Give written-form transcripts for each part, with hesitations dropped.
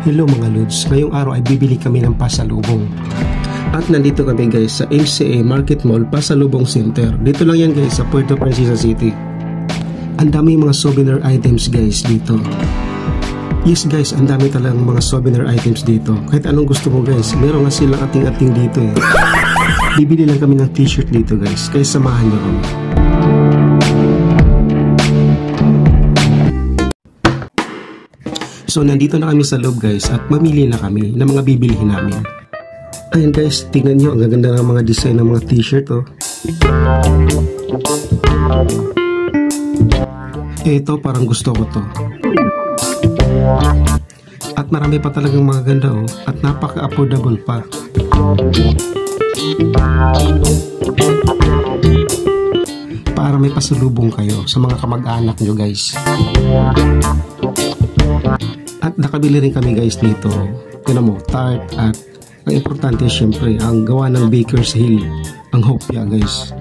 Hello mga Lods, ngayong araw ay bibili kami ng pasalubong. At nandito kami guys sa MCA Market Mall Pasalubong Center. Dito lang yan guys sa Puerto Princesa City. Ang dami mga souvenir items guys dito. Yes guys, ang dami talagang mga souvenir items dito. Kahit anong gusto mo guys, meron nga silang ating-ating dito eh. Bibili lang kami ng t-shirt dito guys, kaya samahan niyo kami. So nandito na kami sa loob guys at mamili na kami ng mga bibilihin namin. Ayan guys, tingnan nyo ang gaganda ng mga design ng mga t-shirt oh. Ito parang gusto ko to. At marami pa talagang mga ganda oh, at napaka-affordable pa. Para may pasalubong kayo sa mga kamag-anak nyo guys. At nakabili rin kami guys dito, tinan mo, tart at ang importante syempre ang gawa ng Baker's Hill, ang hopya guys.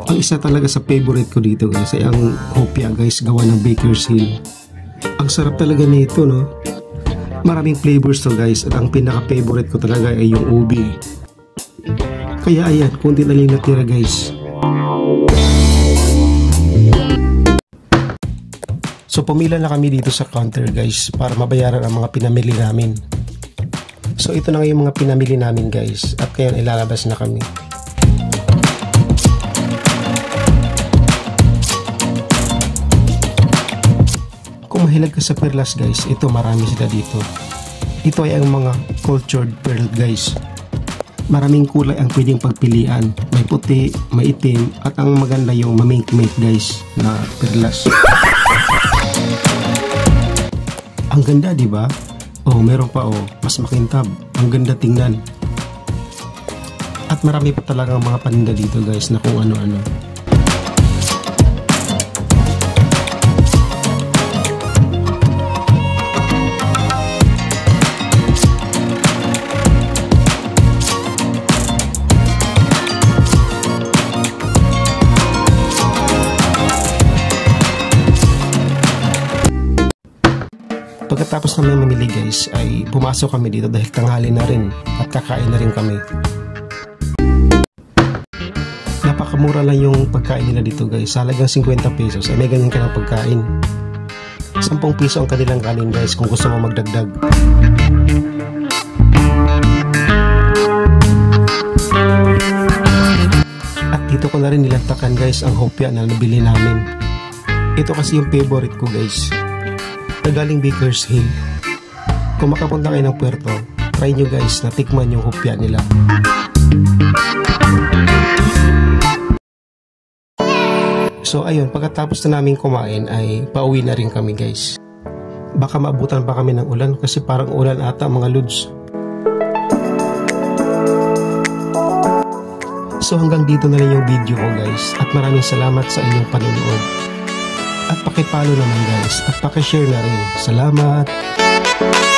Ang isa talaga sa favorite ko dito guys ay ang hopya guys, gawa ng Baker's Hill. Ang sarap talaga nito no. Maraming flavors to guys at ang pinaka favorite ko talaga ay yung ubi. Kaya ayan, kunti na lang natira guys. So pumila na kami dito sa counter guys para mabayaran ang mga pinamili namin. So ito na nga yung mga pinamili namin guys at kaya ilalabas na kami. Kung mahilig ka sa perlas guys, ito marami sila dito. Ito ay ang mga cultured pearl guys. Maraming kulay ang pwedeng pagpilian. May puti, may itim at ang maganda yung mamink-mink guys na perlas. Ang ganda, di ba? Oh, meron pa oh, mas makintab. Ang ganda tingnan. At marami pa talagang mga paninda dito, guys, na kung ano-ano. Pagkatapos namin mamili guys ay pumasok kami dito dahil tanghali na rin at kakain na rin kami. Napakamura lang yung pagkain nila dito guys, halagang 50 pesos ay may ganyan ka ng pagkain. 10 piso ang kanilang kanin guys kung gusto mo magdagdag. At dito ko na rin nilantakan guys ang hopya na nabili namin. Ito kasi yung favorite ko guys, na galing Baker's Hill. Kung makapunta kayo ng Puerto, try nyo guys na tikman yung hopya nila. So ayun, pagkatapos na namin kumain ay pauwi na rin kami guys. Baka maabutan pa kami ng ulan kasi parang ulan ata mga Lods. So hanggang dito na lang yung video ko guys at maraming salamat sa inyong panonood. At pakipalo naman guys at pakishare na rin. Salamat!